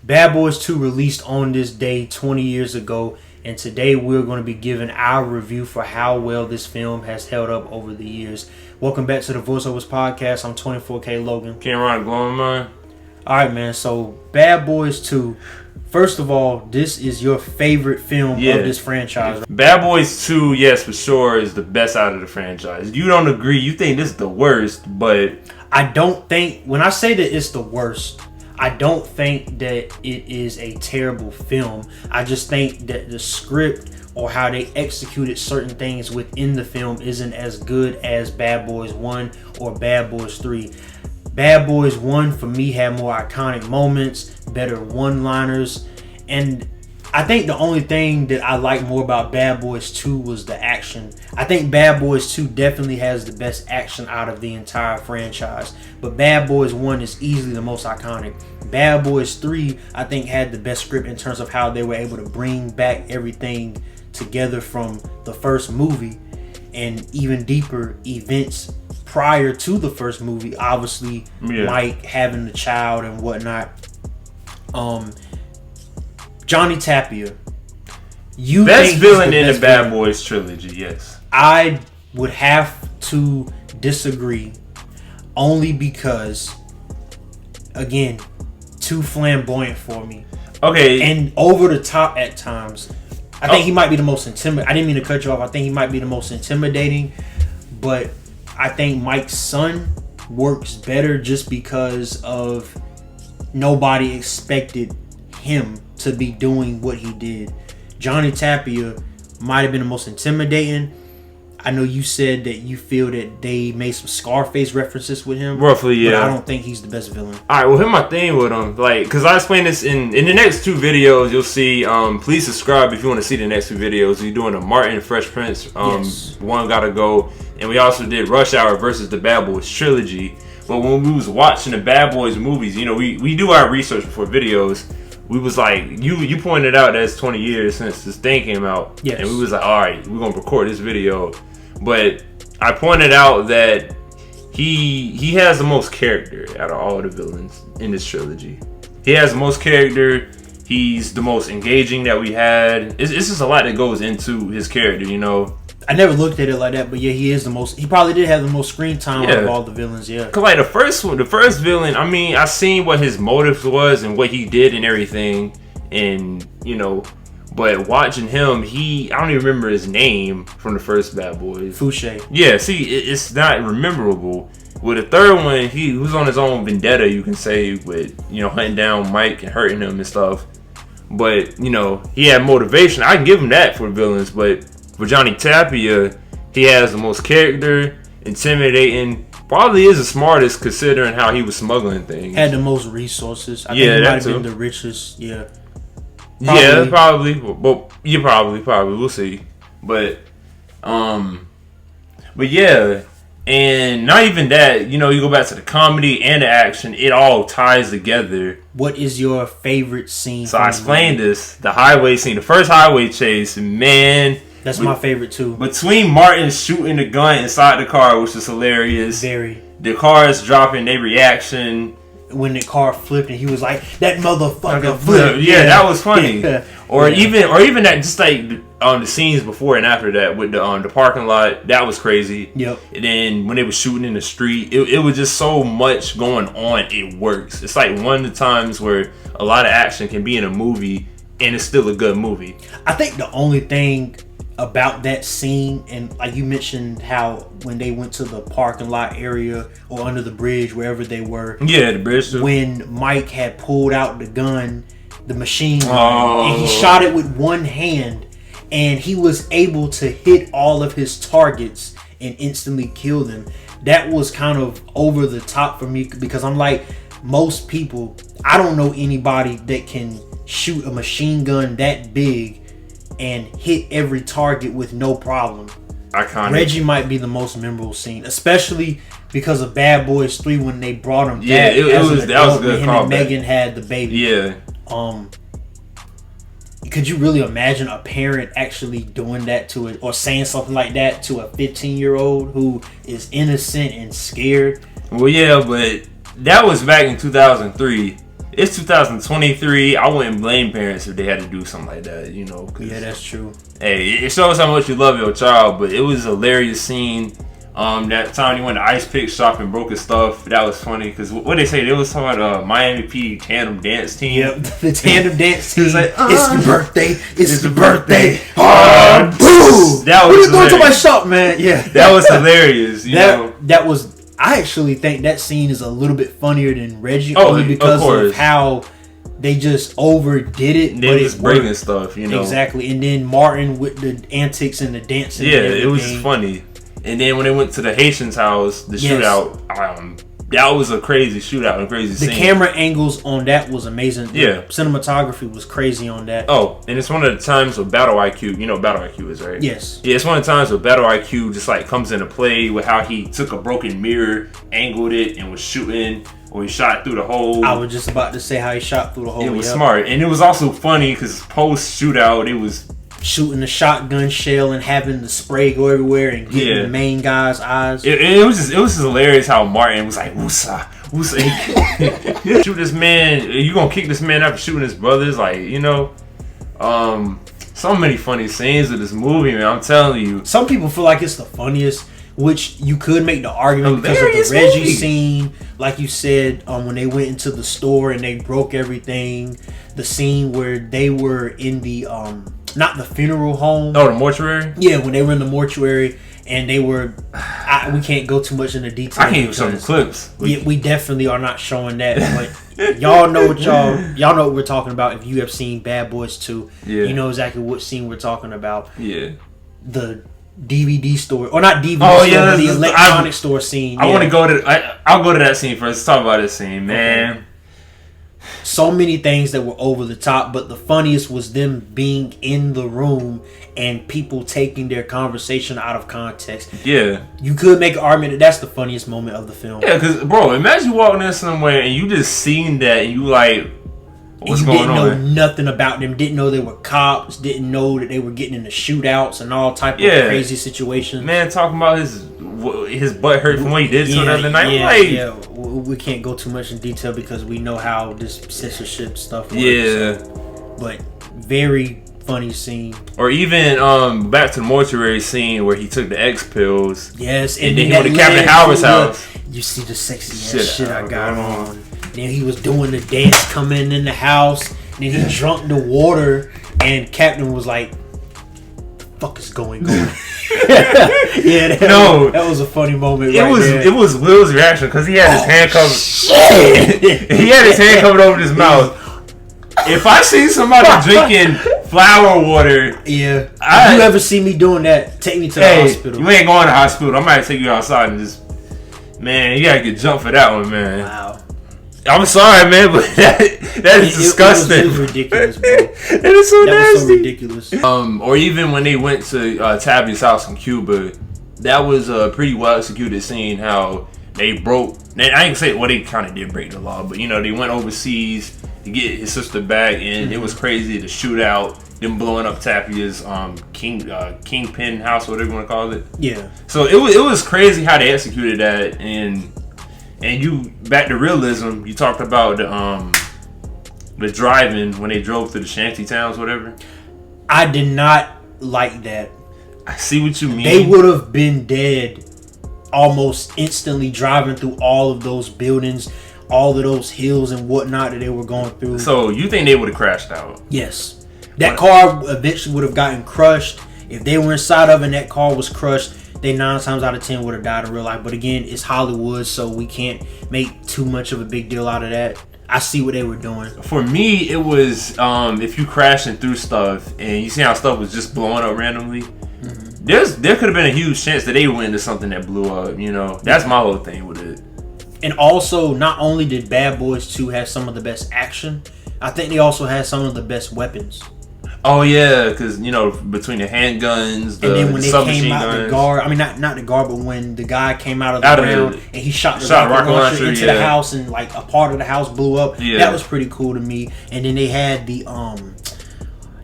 Bad Boys 2 released on this day 20 years ago, and today we're going to be giving our review for how well this film has held up over the years. Welcome back to the Voiceovers Podcast. I'm 24K Logan. Cameron Glowing Man. Alright, man, so Bad Boys 2. First of all, this is your favorite film of this franchise. Bad Boys 2, yes, for sure, is the best out of the franchise. You don't agree. You think this is the worst, but... I don't think... When I say that it's the worst... I don't think that it is a terrible film. I just think that the script or how they executed certain things within the film isn't as good as Bad Boys 1 or Bad Boys 3. Bad Boys 1 for me had more iconic moments, better one-liners, and I think the only thing that I like more about Bad Boys 2 was the action. I think Bad Boys 2 definitely has the best action out of the entire franchise. But Bad Boys 1 is easily the most iconic. Bad Boys 3, I think, had the best script in terms of how they were able to bring back everything together from the first movie and even deeper events prior to the first movie. Obviously, Mike having the child and whatnot. Johnny Tapia. Best villain in the Bad Boys trilogy, yes. I would have to disagree only because, again, too flamboyant for me. Okay. And over the top at times. I think he might be the most intimidating. I didn't mean to cut you off. I think he might be the most intimidating. But I think Mike's son works better just because of nobody expected him to be doing what he did. Johnny Tapia might have been the most intimidating. I know you said that you feel that they made some Scarface references with him. Roughly, yeah. But I don't think he's the best villain. Alright, well, here's my thing with him. Like, because I explained this in the next two videos, you'll see, please subscribe if you want to see the next two videos. We're doing a Martin Fresh Prince, One Gotta Go, and we also did Rush Hour versus the Bad Boys trilogy. But when we was watching the Bad Boys movies, you know, we do our research before videos. We was like, you pointed out that it's 20 years since this thing came out. Yes. And we was like, alright, we're going to record this video. But I pointed out that he has the most character out of all the villains in this trilogy. He has the most character. He's the most engaging that we had. It's just a lot that goes into his character, you know. I never looked at it like that, but yeah, he is the most. He probably did have the most screen time out of all the villains. Yeah, cause like the first villain. I mean, I seen what his motives was and what he did and everything, and you know. But watching him, I don't even remember his name from the first Bad Boys. Fouché. Yeah, see, it's not memorable. With the third one, he was on his own vendetta, you can say, with, you know, hunting down Mike and hurting him and stuff. But, you know, he had motivation. I can give him that for villains, but for Johnny Tapia, he has the most character, intimidating, probably is the smartest considering how he was smuggling things. Had the most resources. I think he might have been the richest, Probably. Yeah, probably. But yeah, probably. We'll see. But yeah, and not even that. You know, you go back to the comedy and the action; it all ties together. What is your favorite scene? So I explained this: the highway scene, the first highway chase. Man, that's my favorite too. Between Martin shooting the gun inside the car, which is hilarious. Very. The cars dropping their reaction. When the car flipped and he was like, "That motherfucker flipped." Yeah, that was funny. Or even that, just like the scenes before and after that with the parking lot, that was crazy. Yep. And then when they were shooting in the street, it was just so much going on. It works. It's like one of the times where a lot of action can be in a movie and it's still a good movie. I think the only thing about that scene, and like you mentioned how when they went to the parking lot area or under the bridge, wherever they were, the bridge too. When Mike had pulled out the gun, the machine gun, and he shot it with one hand, and he was able to hit all of his targets and instantly kill them. That was kind of over the top for me, because I'm like, most people, I don't know anybody that can shoot a machine gun that big and hit every target with no problem. Iconic. Reggie might be the most memorable scene, especially because of Bad Boys 3 when they brought him back. Yeah, that was a good him and Megan had the baby. Yeah. Could you really imagine a parent actually doing that to it, or saying something like that to a 15-year-old who is innocent and scared? Well, yeah, but that was back in 2003. it's 2023. I wouldn't blame parents if they had to do something like that, you know. Yeah, that's true. Hey, it shows how much you love your child, but it was a hilarious scene. That time he went to Ice Pick shop and broke his stuff. That was funny because what they say, they was talking about Miami P tandem dance team. Yep, the tandem dance team. He was like, it's your birthday. It's your birthday. Boom! That was What you going to my hilarious. shop, man? Yeah, That was hilarious. You know? That was. I actually think that scene is a little bit funnier than Reggie, Oh, only because of of course. how they just overdid it. They but was it breaking worked. stuff, you know. Exactly, and then Martin with the antics and the dancing. Yeah, and it was everything. funny. And then when they went to the Haitians' house, the Yes. shootout, that was a crazy shootout and crazy The scene. camera angles on that was amazing. The Yeah. cinematography was crazy on that. Oh, and it's one of the times with Battle IQ. You know what Battle IQ is, right? Yes. Yeah, it's one of the times where Battle IQ just like comes into play with how he took a broken mirror, angled it, and was shooting, or he shot through the hole. I was just about to say how he shot through the hole. It was Yep. smart, and it was also funny because post shootout, it was Shooting the shotgun shell and having the spray go everywhere and getting Yeah. the main guy's eyes. it was just hilarious how Martin was like woosa woosa. Shoot this man! You gonna kick this man after shooting his brothers? Like, you know, so many funny scenes of this movie, man. I'm telling you. Some people feel like it's the funniest, which you could make the argument because of Hilarious the Reggie movie. scene, like you said, when they went into the store and they broke everything. The scene where they were in the not the funeral home. Oh, the mortuary. Yeah, when they were in the mortuary and they were. We can't go too much into detail. I can't even show the because- clips. Yeah, we definitely are not showing that, but y'all know what y'all know what we're talking about. If you have seen Bad Boys 2, Yeah. you know exactly what scene we're talking about. Yeah. The DVD store, or not DVD Oh, store, yeah, but the this is- electronic store scene. I yeah. want to go to. I'll go to that scene first. Let's talk about this scene, man. So many things that were over the top, but the funniest was them being in the room and people taking their conversation out of context. Yeah. You could make an argument that that's the funniest moment of the film. Yeah, because, bro, imagine walking in somewhere and you just seen that and you like, what's you going didn't know on? nothing about them. Didn't know they were cops. Didn't know that they were getting into shootouts and all type of Yeah. crazy situations. Man, talking about his butt hurt from what he did to the other night. Yeah. We can't go too much in detail because we know how this censorship stuff works. Yeah. But very funny scene. Or even back to the mortuary scene where he took the X pills. Yes, And then he that went to Captain led Howard's to house. You see the sexy ass shit I I got got on. Then he was doing the dance coming in the house. Then he drunk the water, and Captain was like, "Fuck is going on?" Yeah, that was a funny moment. It right was there. it was Will's reaction because he had his hand covered. Shit. He had his hand covered over his mouth. If I see somebody drinking flower water, Yeah. If I- you ever see me doing that, take me to the hey, hospital. you ain't going to the hospital. I might take you outside and just, man, you gotta get jumped for that one, man. Wow. I'm sorry, man, but that is disgusting. It was ridiculous, bro. It is so That was so nasty. ridiculous. Or even when they went to Tabby's house in Cuba, that was a pretty well executed scene. How they broke. I ain't gonna say they kind of did break the law, but you know they went overseas to get his sister back, and it was crazy. The shootout, them blowing up Tapia's Kingpin house, whatever you want to call it. Yeah. So it was crazy how they executed that, and you back to realism. You talked about the driving when they drove through the shanty towns, whatever. I did not like that. I see what you mean. They would have been dead almost instantly driving through all of those buildings, all of those hills and whatnot that they were going through. So you think they would have crashed out? Yes. That car eventually would have gotten crushed. If they were inside of it and that car was crushed, they 9 times out of 10 would have died in real life. But again, it's Hollywood, so we can't make too much of a big deal out of that. I see what they were doing. For me, it was if you crashing through stuff and you see how stuff was just blowing up randomly. There could have been a huge chance that they went into something that blew up. You know, that's my whole thing with it. And also, not only did Bad Boys 2 have some of the best action, I think they also had some of the best weapons. Oh yeah, because you know between the handguns, the And then when they submachine came out guns. the guard, I mean not the guard, but when the guy came out of the Out of ground the- and he shot the shot rocket launcher launcher, into the yeah. house and like a part of the house blew up. Yeah. That was pretty cool to me. And then they had the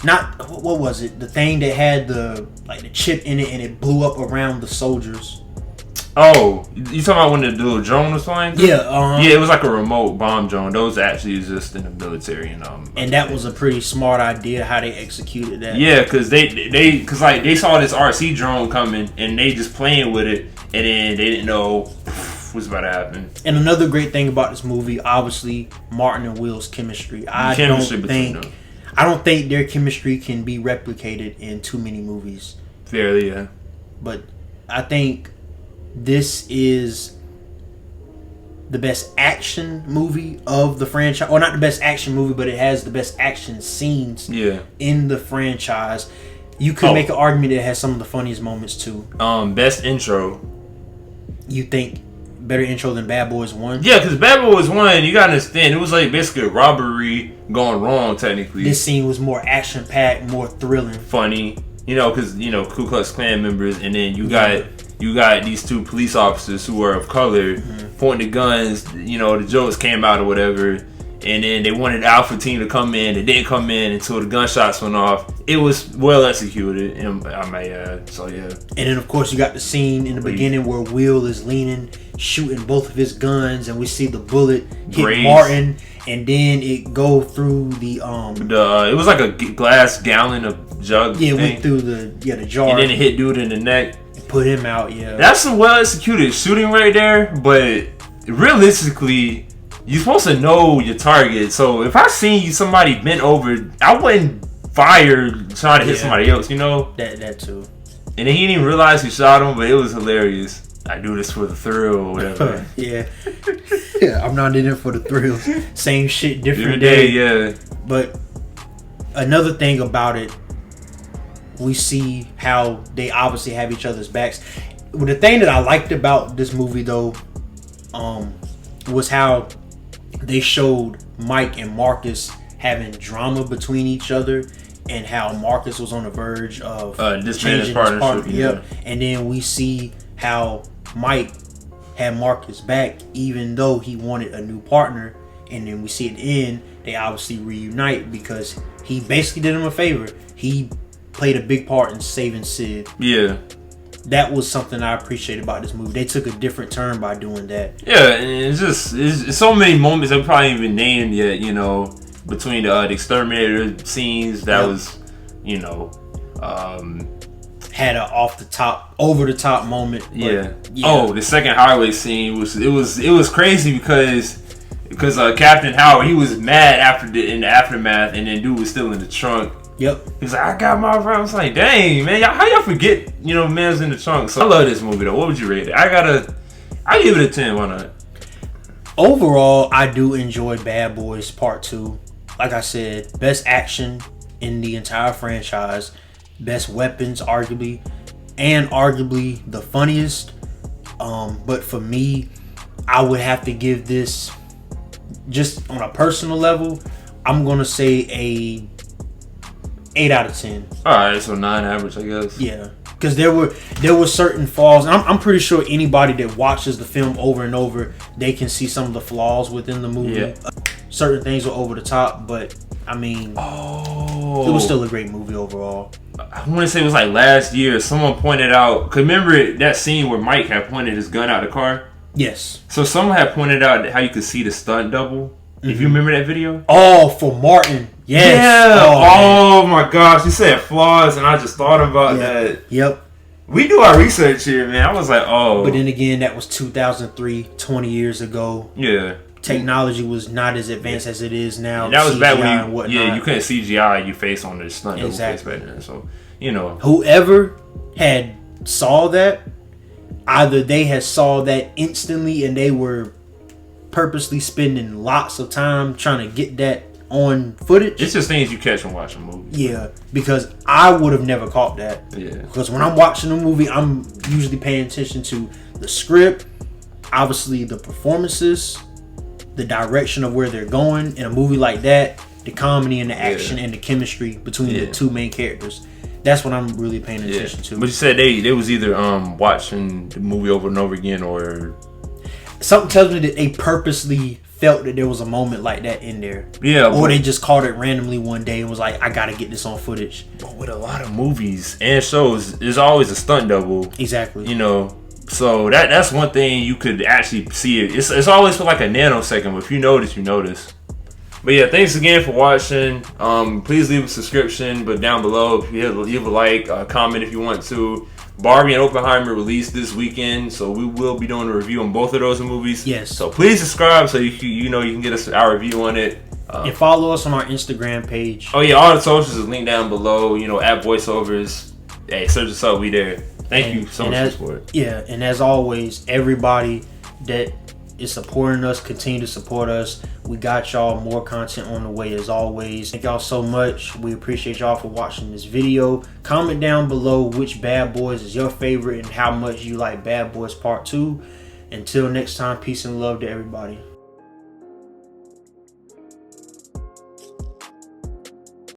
not what was it? The thing that had the chip in it and it blew up around the soldiers. Oh, you talking about when the little drone was flying? Yeah, yeah, it was like a remote bomb drone. Those actually exist in the military, and that was a pretty smart idea how they executed that. Yeah, because they saw this RC drone coming and they just playing with it, and then they didn't know what's about to happen. And another great thing about this movie, obviously, Martin and Will's chemistry. I don't think their chemistry can be replicated in too many movies. Fairly, yeah. But I think this is the best action movie of the franchise. Or not the best action movie, but it has the best action scenes in the franchise. You could make an argument that it has some of the funniest moments too. Best intro. You think better intro than Bad Boys 1? Yeah, because Bad Boys 1, you gotta understand, it was like basically a robbery gone wrong technically. This scene was more action packed, more thrilling, funny. You know, because Ku Klux Klan members, and then you got these two police officers who are of color pointing the guns. You know, the jokes came out or whatever, and then they wanted the Alpha team to come in. They didn't come in until the gunshots went off. It was well executed, and I may add. So yeah. And then of course you got the scene in the beginning where Will is leaning, shooting both of his guns, and we see the bullet hit Martin, and then it go through the it was like a glass gallon of jug. Yeah, it went through the jar, and then it hit dude in the neck. Put him out. Yeah, that's some well executed shooting right there. But realistically, you're supposed to know your target. So if I seen somebody bent over, I wouldn't fire trying to hit somebody else. You know that too. And then he didn't even realize he shot him, but it was hilarious. I do this for the thrill or whatever. yeah, I'm not in it for the thrills. Same shit, different day. Yeah. But another thing about it, we see how they obviously have each other's backs. The thing that I liked about this movie though, was how they showed Mike and Marcus having drama between each other, and how Marcus was on the verge of changing his partnership. Yep. And then we see how Mike had Marcus back even though he wanted a new partner, and then we see at the end they obviously reunite because he basically did him a favor. He played a big part in saving Sid. Yeah. That was something I appreciated about this movie. They took a different turn by doing that. Yeah, and it's so many moments that we probably ain't even named yet, you know, between the exterminator scenes that was, you know, had a over the top moment. Yeah. Oh, the second highway scene was crazy because Captain Howard, he was mad in the aftermath, and then dude was still in the trunk. Yep. He was like, I got my friend. I was like, dang, man, how y'all forget, man's in the trunk? So I love this movie though. What would you rate it? I give it a 10. Why not? Overall, I do enjoy Bad Boys Part 2. Like I said, best action in the entire franchise, best weapons, arguably the funniest. But for me, I would have to give this, just on a personal level, I'm gonna say a 8 out of 10. Alright, so 9 average, I guess. Yeah, because there were certain flaws. I'm pretty sure anybody that watches the film over and over, they can see some of the flaws within the movie. Yeah. Certain things were over the top, but I mean, it was still a great movie overall. I want to say it was like last year, someone pointed out, cause remember that scene where Mike had pointed his gun out the car? Yes. So someone had pointed out how you could see the stunt double. If you remember that video? Oh, for Martin. Yes. Yeah. Oh my gosh. You said flaws, and I just thought about that. Yep. We do our research here, man. I was like, oh. But then again, that was 2003, 20 years ago. Yeah. Technology was not as advanced as it is now. And that was back when you couldn't CGI your face on the stunt double face back then. So, whoever had saw that, either they had saw that instantly and they were purposely spending lots of time trying to get that on footage. It's just things you catch when watching movies. Yeah, because I would have never caught that. Yeah. Because when I'm watching a movie, I'm usually paying attention to the script, obviously the performances, the direction of where they're going. In a movie like that, the comedy and the action and the chemistry between the two main characters. That's what I'm really paying attention to. But you said they was either watching the movie over and over again, or something tells me that they purposely felt that there was a moment like that in there. Yeah. Or they just caught it randomly one day and was like, I gotta get this on footage. But with a lot of movies and shows, there's always a stunt double. Exactly. So that's one thing you could actually see it. It's always for like a nanosecond, but if you notice, you notice. But yeah, thanks again for watching. Please leave a subscription, but down below, if you leave a like, comment if you want to. Barbie and Oppenheimer released this weekend, so we will be doing a review on both of those movies. Yes. So please subscribe so you can get us our review on it. And follow us on our Instagram page. Oh yeah, all the socials is linked down below. At Voiceovers. Hey, search us up. We there. Thank you so much for support. Yeah, and as always, everybody that is supporting us, continue to support us. We got y'all more content on the way as always. Thank y'all so much. We appreciate y'all for watching this video. Comment down below which Bad Boys is your favorite and how much you like Bad Boys Part 2. Until next time, peace and love to everybody.